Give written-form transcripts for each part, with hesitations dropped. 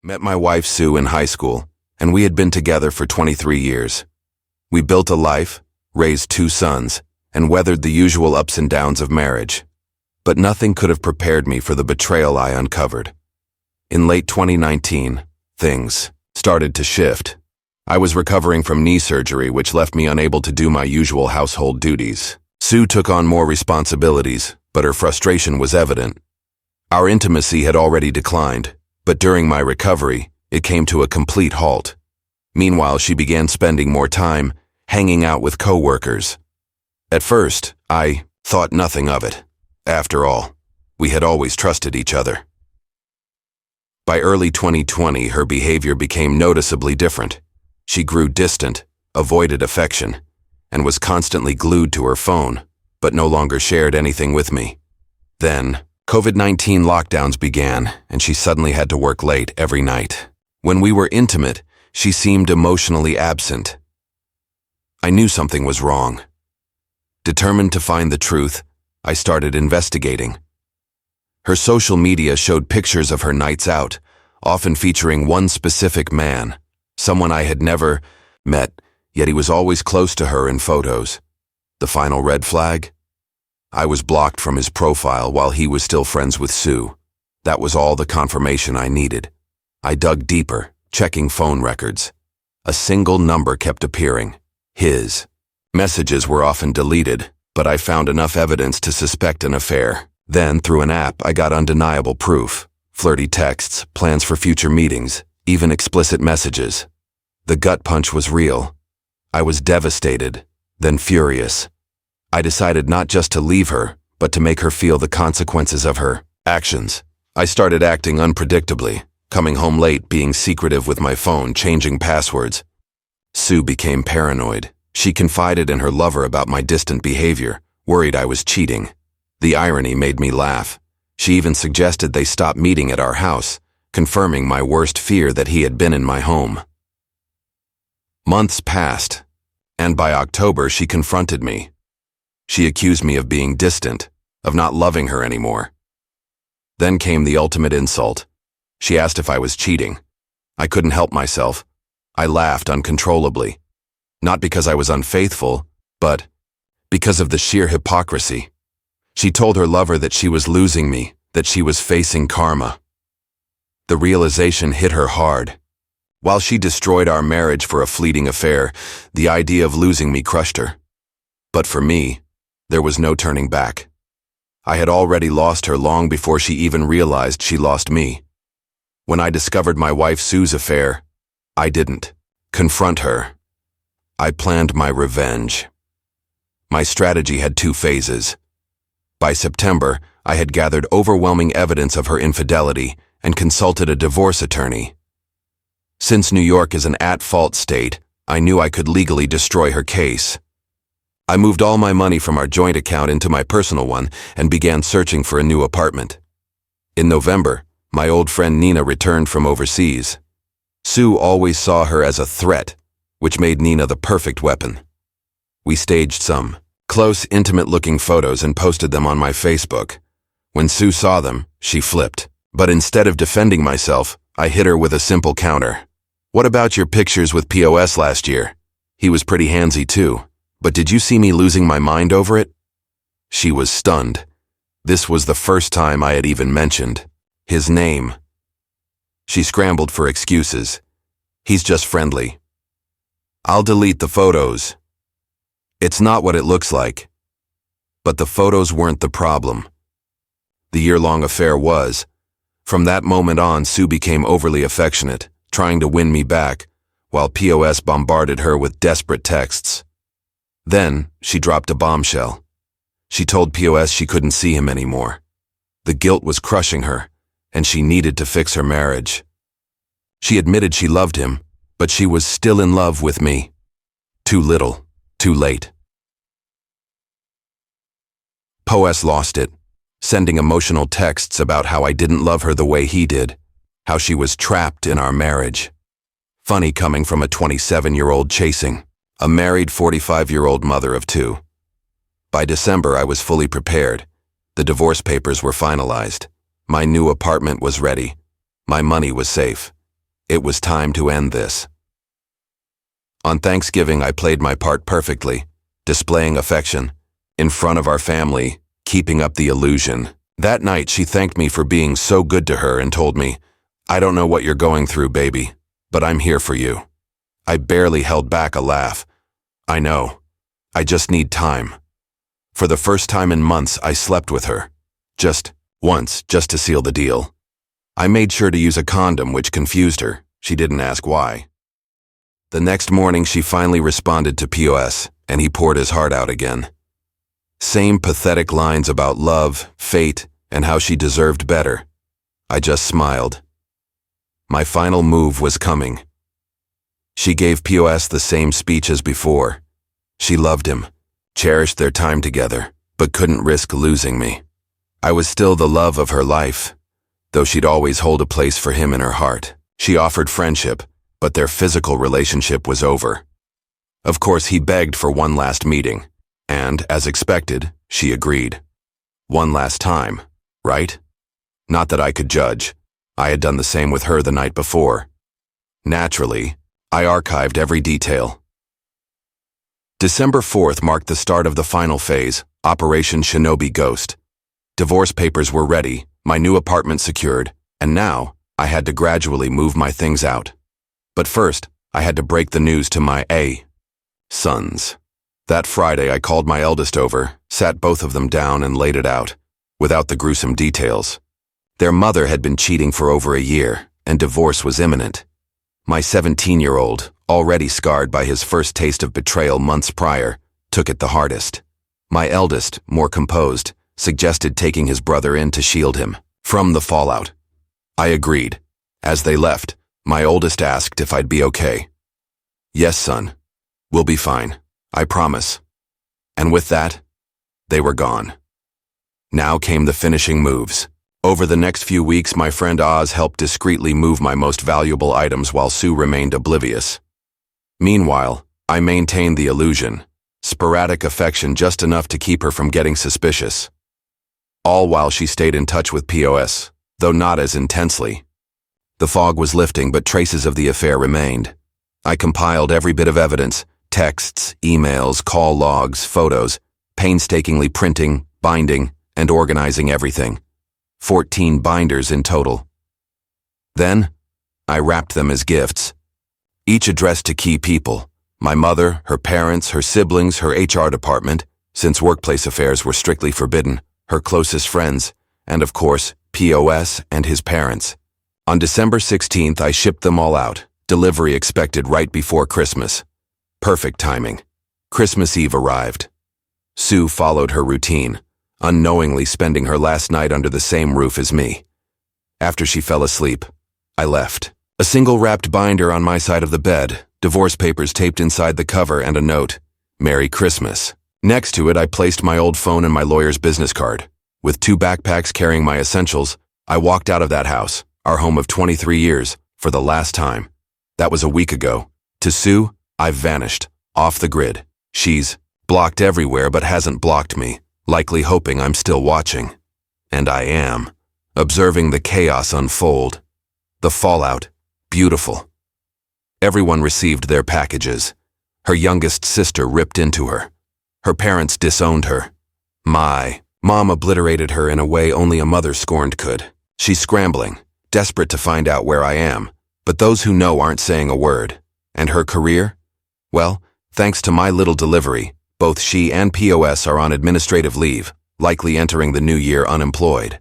Met my wife Sue in high school, and we had been together for 23 years. We built a life, raised 2 sons, and weathered the usual ups and downs of marriage. But nothing could have prepared me for the betrayal I uncovered. In late 2019, things started to shift. I was recovering from knee surgery, which left me unable to do my usual household duties. Sue took on more responsibilities, but her frustration was evident. Our intimacy had already declined, but during my recovery, it came to a complete halt. Meanwhile, she began spending more time hanging out with coworkers. At first, I thought nothing of it. After all, we had always trusted each other. By early 2020, her behavior became noticeably different. She grew distant, avoided affection, and was constantly glued to her phone, but no longer shared anything with me. Then, COVID-19 lockdowns began, and she suddenly had to work late every night. When we were intimate, she seemed emotionally absent. I knew something was wrong. Determined to find the truth, I started investigating. Her social media showed pictures of her nights out, often featuring one specific man, someone I had never met, yet he was always close to her in photos. The final red flag? I was blocked from his profile while he was still friends with Sue. That was all the confirmation I needed. I dug deeper, checking phone records. A single number kept appearing, his. Messages were often deleted, but I found enough evidence to suspect an affair. Then, through an app, I got undeniable proof. Flirty texts, plans for future meetings, even explicit messages. The gut punch was real. I was devastated, then furious. I decided not just to leave her, but to make her feel the consequences of her actions. I started acting unpredictably, coming home late, being secretive with my phone, changing passwords. Sue became paranoid. She confided in her lover about my distant behavior, worried I was cheating. The irony made me laugh. She even suggested they stop meeting at our house, confirming my worst fear that he had been in my home. Months passed, and by October she confronted me. She accused me of being distant, of not loving her anymore. Then came the ultimate insult. She asked if I was cheating. I couldn't help myself. I laughed uncontrollably. Not because I was unfaithful, but because of the sheer hypocrisy. She told her lover that she was losing me, that she was facing karma. The realization hit her hard. While she destroyed our marriage for a fleeting affair, the idea of losing me crushed her. But for me, there was no turning back. I had already lost her long before she even realized she lost me. When I discovered my wife Sue's affair, I didn't confront her. I planned my revenge. My strategy had 2 phases. By September, I had gathered overwhelming evidence of her infidelity and consulted a divorce attorney. Since New York is an at-fault state, I knew I could legally destroy her case. I moved all my money from our joint account into my personal one and began searching for a new apartment. In November, my old friend Nina returned from overseas. Sue always saw her as a threat, which made Nina the perfect weapon. We staged some close, intimate-looking photos and posted them on my Facebook. When Sue saw them, she flipped. But instead of defending myself, I hit her with a simple counter. "What about your pictures with POS last year? He was pretty handsy too. But did you see me losing my mind over it?" She was stunned. This was the first time I had even mentioned his name. She scrambled for excuses. "He's just friendly. I'll delete the photos. It's not what it looks like." But the photos weren't the problem. The year-long affair was. From that moment on, Sue became overly affectionate, trying to win me back, while POS bombarded her with desperate texts. Then, she dropped a bombshell. She told POS she couldn't see him anymore. The guilt was crushing her, and she needed to fix her marriage. She admitted she loved him, but she was still in love with me. Too little, too late. POS lost it, sending emotional texts about how I didn't love her the way he did, how she was trapped in our marriage. Funny coming from a 27-year-old chasing a married 45-year-old mother of 2. By December, I was fully prepared. The divorce papers were finalized. My new apartment was ready. My money was safe. It was time to end this. On Thanksgiving, I played my part perfectly, displaying affection, in front of our family, keeping up the illusion. That night, she thanked me for being so good to her and told me, "I don't know what you're going through, baby, but I'm here for you." I barely held back a laugh. I know. I just need time. For the first time in months, I slept with her. Just once, just to seal the deal. I made sure to use a condom, which confused her. She didn't ask why. The next morning, she finally responded to POS, and he poured his heart out again. Same pathetic lines about love, fate, and how she deserved better. I just smiled. My final move was coming. She gave POS the same speech as before. She loved him, cherished their time together, but couldn't risk losing me. I was still the love of her life, though she'd always hold a place for him in her heart. She offered friendship, but their physical relationship was over. Of course, he begged for one last meeting, and, as expected, she agreed. One last time, right? Not that I could judge. I had done the same with her the night before. Naturally, I archived every detail. December 4th marked the start of the final phase, Operation Shinobi Ghost. Divorce papers were ready, my new apartment secured, and now I had to gradually move my things out. But first, I had to break the news to my sons. That Friday, I called my eldest over, sat both of them down and laid it out, without the gruesome details. Their mother had been cheating for over a year, and divorce was imminent. My 17-year-old, already scarred by his first taste of betrayal months prior, took it the hardest. My eldest, more composed, suggested taking his brother in to shield him from the fallout. I agreed. As they left, my oldest asked if I'd be okay. "Yes, son. We'll be fine. I promise." And with that, they were gone. Now came the finishing moves. Over the next few weeks, my friend Oz helped discreetly move my most valuable items while Sue remained oblivious. Meanwhile, I maintained the illusion, sporadic affection just enough to keep her from getting suspicious. All while she stayed in touch with POS, though not as intensely. The fog was lifting, but traces of the affair remained. I compiled every bit of evidence, texts, emails, call logs, photos, painstakingly printing, binding, and organizing everything. 14 binders in total. Then, I wrapped them as gifts, each addressed to key people: my mother, her parents, her siblings, her HR department, since workplace affairs were strictly forbidden, her closest friends, and of course, POS and his parents. On December 16th, I shipped them all out, delivery expected right before Christmas. Perfect timing. Christmas Eve arrived. Sue followed her routine, unknowingly spending her last night under the same roof as me. After she fell asleep, I left. A single wrapped binder on my side of the bed, divorce papers taped inside the cover, and a note, "Merry Christmas." Next to it, I placed my old phone and my lawyer's business card. With 2 backpacks carrying my essentials, I walked out of that house, our home of 23 years, for the last time. That was a week ago. To Sue, I've vanished, off the grid. She's blocked everywhere but hasn't blocked me, likely hoping I'm still watching. And I am, observing the chaos unfold. The fallout, beautiful. Everyone received their packages. Her youngest sister ripped into her. Her parents disowned her. My mom obliterated her in a way only a mother scorned could. She's scrambling, desperate to find out where I am, but those who know aren't saying a word. And her career? Well, thanks to my little delivery, both she and POS are on administrative leave, likely entering the new year unemployed.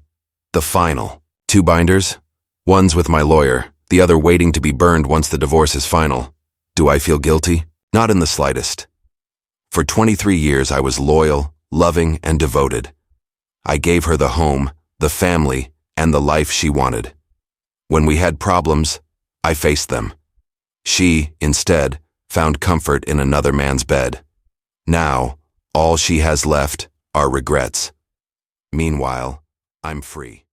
The final 2 binders? One's with my lawyer, the other waiting to be burned once the divorce is final. Do I feel guilty? Not in the slightest. For 23 years, I was loyal, loving, and devoted. I gave her the home, the family, and the life she wanted. When we had problems, I faced them. She, instead, found comfort in another man's bed. Now, all she has left are regrets. Meanwhile, I'm free.